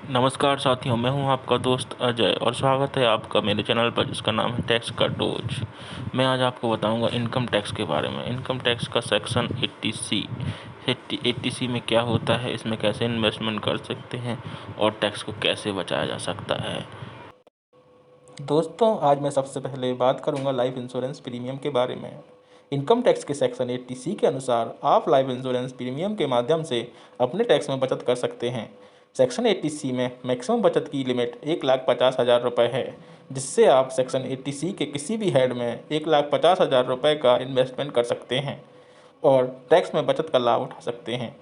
नमस्कार साथियों, मैं हूं आपका दोस्त अजय और स्वागत है आपका मेरे चैनल पर जिसका नाम है टैक्स का डोज। मैं आज आपको बताऊंगा इनकम टैक्स के बारे में। इनकम टैक्स का सेक्शन 80C में क्या होता है, इसमें कैसे इन्वेस्टमेंट कर सकते हैं और टैक्स को कैसे बचाया जा सकता है। दोस्तों, आज मैं सबसे पहले बात करूंगा लाइफ इंश्योरेंस प्रीमियम के बारे में। इनकम टैक्स के सेक्शन 80C के अनुसार आप लाइफ इंश्योरेंस प्रीमियम के माध्यम से अपने टैक्स में बचत कर सकते हैं। सेक्शन 80C में मैक्सिमम बचत की लिमिट 1,50,000 रुपये है, जिससे आप सेक्शन 80C के किसी भी हेड में 1,50,000 रुपये का इन्वेस्टमेंट कर सकते हैं और टैक्स में बचत का लाभ उठा सकते हैं।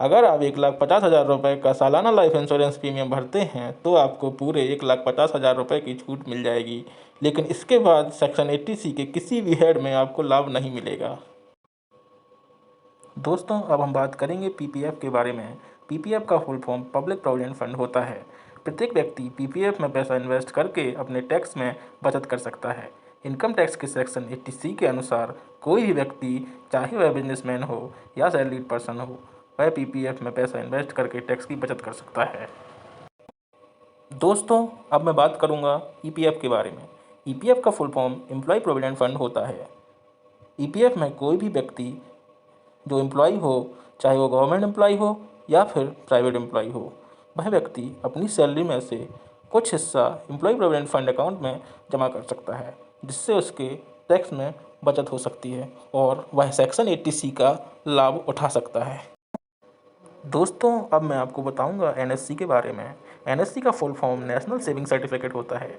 अगर आप 1,50,000 रुपये का सालाना लाइफ इंश्योरेंस प्रीमियम भरते हैं तो आपको पूरे 1,50,000 रुपये की छूट मिल जाएगी, लेकिन इसके बाद सेक्शन 80C के किसी भी हेड में आपको लाभ नहीं मिलेगा। दोस्तों, अब हम बात करेंगे पीपीएफ के बारे में। पीपीएफ का full form public provident fund होता है। प्रत्येक व्यक्ति पीपीएफ में पैसा इन्वेस्ट करके अपने टैक्स में बचत कर सकता है। इनकम टैक्स के सेक्शन 80C के अनुसार कोई भी व्यक्ति, चाहे वह बिजनेसमैन हो या सैलरीड पर्सन हो, वह पीपीएफ में पैसा इन्वेस्ट करके टैक्स की बचत कर सकता है। दोस्तों, अब मैं बात करूंगा ईपीएफ के बारे में। ईपीएफ का full form employ provident fund होता है। ईपीएफ में कोई भी व्यक्ति जो एम्प्लॉय हो, चाहे वो गवर्नमेंट एम्प्लॉय हो या फिर प्राइवेट एम्प्लॉय हो, वह व्यक्ति अपनी सैलरी में से कुछ हिस्सा एम्प्लॉय प्रोविडेंट फंड अकाउंट में जमा कर सकता है, जिससे उसके टैक्स में बचत हो सकती है और वह सेक्शन 80C का लाभ उठा सकता है। दोस्तों, अब मैं आपको बताऊंगा एनएससी के बारे में। एनएससी का full form national saving certificate होता है।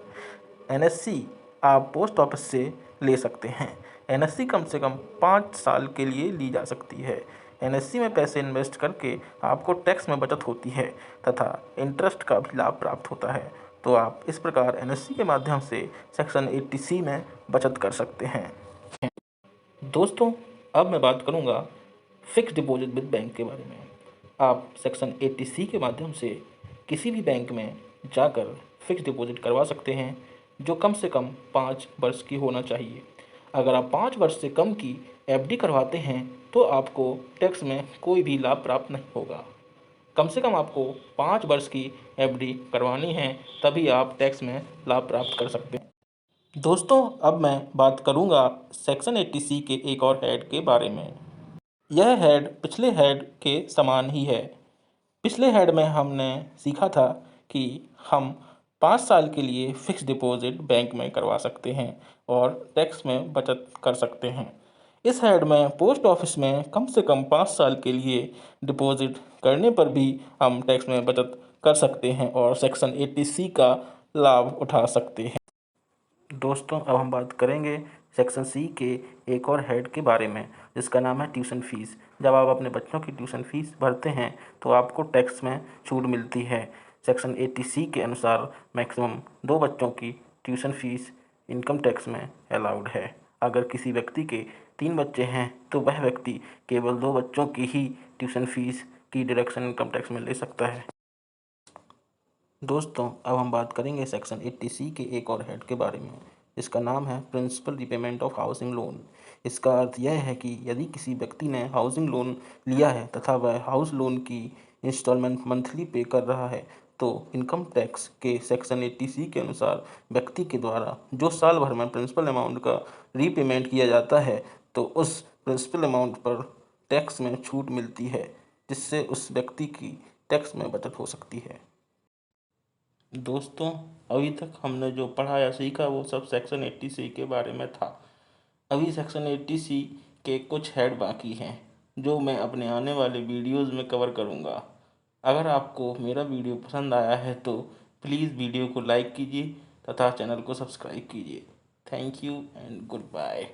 एनएससी आप पोस्ट ऑफिस से ले सकते हैं। एनएससी कम से कम 5 साल के लिए ली जा सकती है। एनएससी में पैसे इन्वेस्ट करके आपको टैक्स में बचत होती है तथा इंटरेस्ट का भी लाभ प्राप्त होता है। तो आप इस प्रकार एनएससी के माध्यम से सेक्शन 80C में बचत कर सकते हैं। दोस्तों, अब मैं बात करूंगा फिक्स डिपॉजिट विद बैंक के बारे में। आप सेक्शन 80C के माध्यम से किसी भी बैंक में जाकर फिक्स डिपॉजिट करवा सकते हैं, जो कम से कम 5 वर्ष की होना चाहिए। अगर आप 5 वर्ष से कम की एफडी करवाते हैं तो आपको टैक्स में कोई भी लाभ प्राप्त नहीं होगा। कम से कम आपको 5 वर्ष की एफडी करवानी है, तभी आप टैक्स में लाभ प्राप्त कर सकते हैं। दोस्तों, अब मैं बात करूंगा सेक्शन 80C के एक और हेड के बारे में। यह हेड पिछले हेड के समान ही है। पिछले हेड में हमने सीखा था कि हम 5 साल के लिए फिक्स डिपॉजिट बैंक में करवा सकते हैं और टैक्स में बचत कर सकते हैं। इस हेड में पोस्ट ऑफिस में कम से कम 5 साल के लिए डिपॉजिट करने पर भी हम टैक्स में बचत कर सकते हैं और सेक्शन 80C का लाभ उठा सकते हैं। दोस्तों, अब हम बात करेंगे सेक्शन सी के एक और हेड के बारे में, जिसका नाम है ट्यूशन फ़ीस। जब आप अपने बच्चों की ट्यूशन फ़ीस भरते हैं तो आपको टैक्स में छूट मिलती है। सेक्शन 80C के अनुसार मैक्सिमम 2 बच्चों की ट्यूशन फ़ीस इनकम टैक्स में अलाउड है। अगर किसी व्यक्ति के 3 बच्चे हैं तो वह व्यक्ति केवल 2 बच्चों की ही ट्यूशन फ़ीस की डिडक्शन इनकम टैक्स में ले सकता है। दोस्तों, अब हम बात करेंगे सेक्शन 80C के एक और हेड के बारे में, इसका नाम है principal repayment of housing loan. इसका अर्थ यह है कि यदि किसी व्यक्ति ने हाउसिंग लोन लिया है तथा वह हाउस लोन की इंस्टॉलमेंट मंथली पे कर रहा है, तो इनकम टैक्स के सेक्शन 80C के अनुसार व्यक्ति के द्वारा जो साल भर में प्रिंसिपल अमाउंट का रीपेमेंट किया जाता है, तो उस प्रिंसिपल अमाउंट पर टैक्स में छूट मिलती है, जिससे उस व्यक्ति की टैक्स में बचत हो सकती है। दोस्तों, अभी तक हमने जो पढ़ा या सीखा वो सब सेक्शन 80C के बारे में था। अभी सेक्शन 80C के कुछ हेड बाकी हैं, जो मैं अपने आने वाले वीडियोज़ में कवर करूँगा। अगर आपको मेरा वीडियो पसंद आया है तो प्लीज़ वीडियो को लाइक कीजिए तथा चैनल को सब्सक्राइब कीजिए। Thank you and good bye.